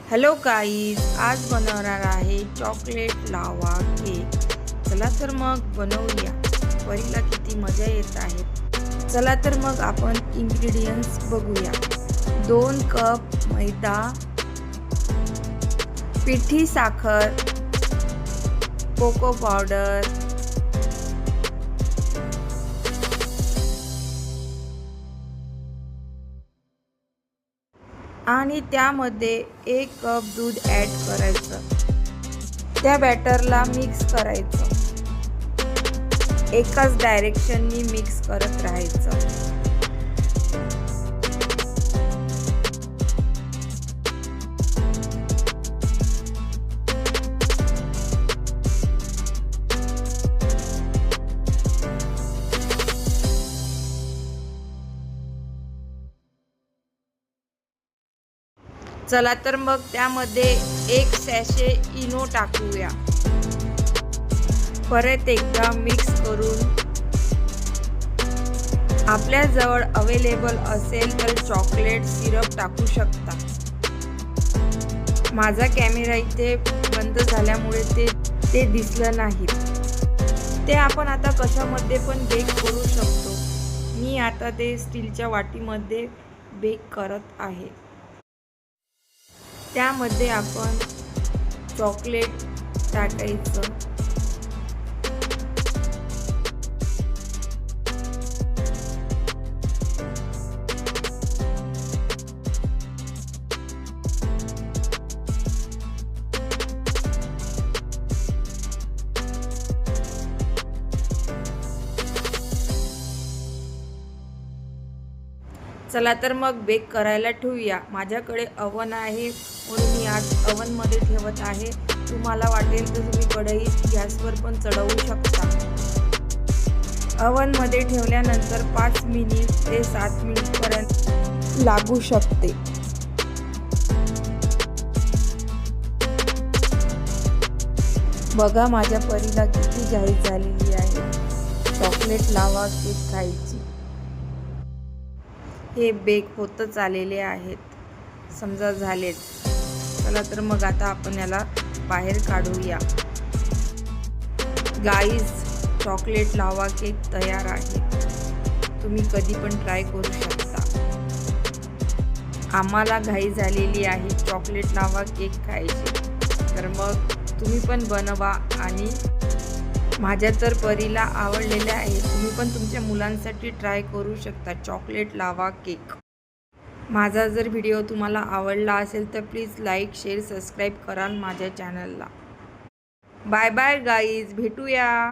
Hello guys, आज बनवणार आहे चॉकलेट लावा केक। चला तर मग बनवूया। परीला किती मजा येत आहे। चला तर मग आपण इंग्रेडियंट्स बघूया। 2 कप मैदा, पिठी साखर, कोको पावडर, आणि त्यामध्ये 1 कप दूध ॲड करायचं। त्या बॅटरला मिक्स करायचं। एकाच डायरेक्शननी मिक्स करत राहायचं। चला तर मग त्यामध्ये 1 सॅशे इनो टाकूया। परत एकदा मिक्स करून आपल्याजवळ अवेलेबल असेल तर चॉकलेट सिरप टाकू शकता। माझा कॅमेरा इथे बंद झाल्यामुळे ते दिसलं नाही। ते आपण आता कशामध्ये पण बेक करू शकतो। मी आता ते स्टीलच्या वाटीमध्ये बेक करत आहे। त्यामध्ये आपण चॉकलेट टाकायचं। चला तर मग बेक करायला ठेवूया। माझ्याकडे अवन आहे म्हणून मी आज अवनमध्ये ठेवत आहे। तुम्हाला वाटेल तर तुम्ही कढई गॅसवर पण चढवू शकता। अवनमध्ये ठेवल्यानंतर 5 मिनिट ते 7 मिनिटपर्यंत लागू शकते। बघा माझ्या परीला किती घाई झालेली आहे चॉकलेट लावा केक खायची। हे बेक होतच आलेले आहेत, समजा झालेत। चला तर मग आता आपण याला बाहेर काढूया। गाईज, चॉकलेट लावा केक तयार आहे। तुम्ही कधी पण ट्राय करू शकता। आम्हाला घाई झालेली आहे चॉकलेट लावा केक खायची, तर मग तुम्ही पण बनवा। आणि माझ्या तर परीला आवडलेले आहे। तुम्ही पण तुमच्या मुलांसाठी ट्राय करू शकता चॉकलेट लावा केक। माझा जर व्हिडिओ तुम्हाला आवडला असेल तर प्लीज लाईक, शेअर, सबस्क्राईब करा माझ्या चॅनलला। बाय बाय गाईज, भेटूया।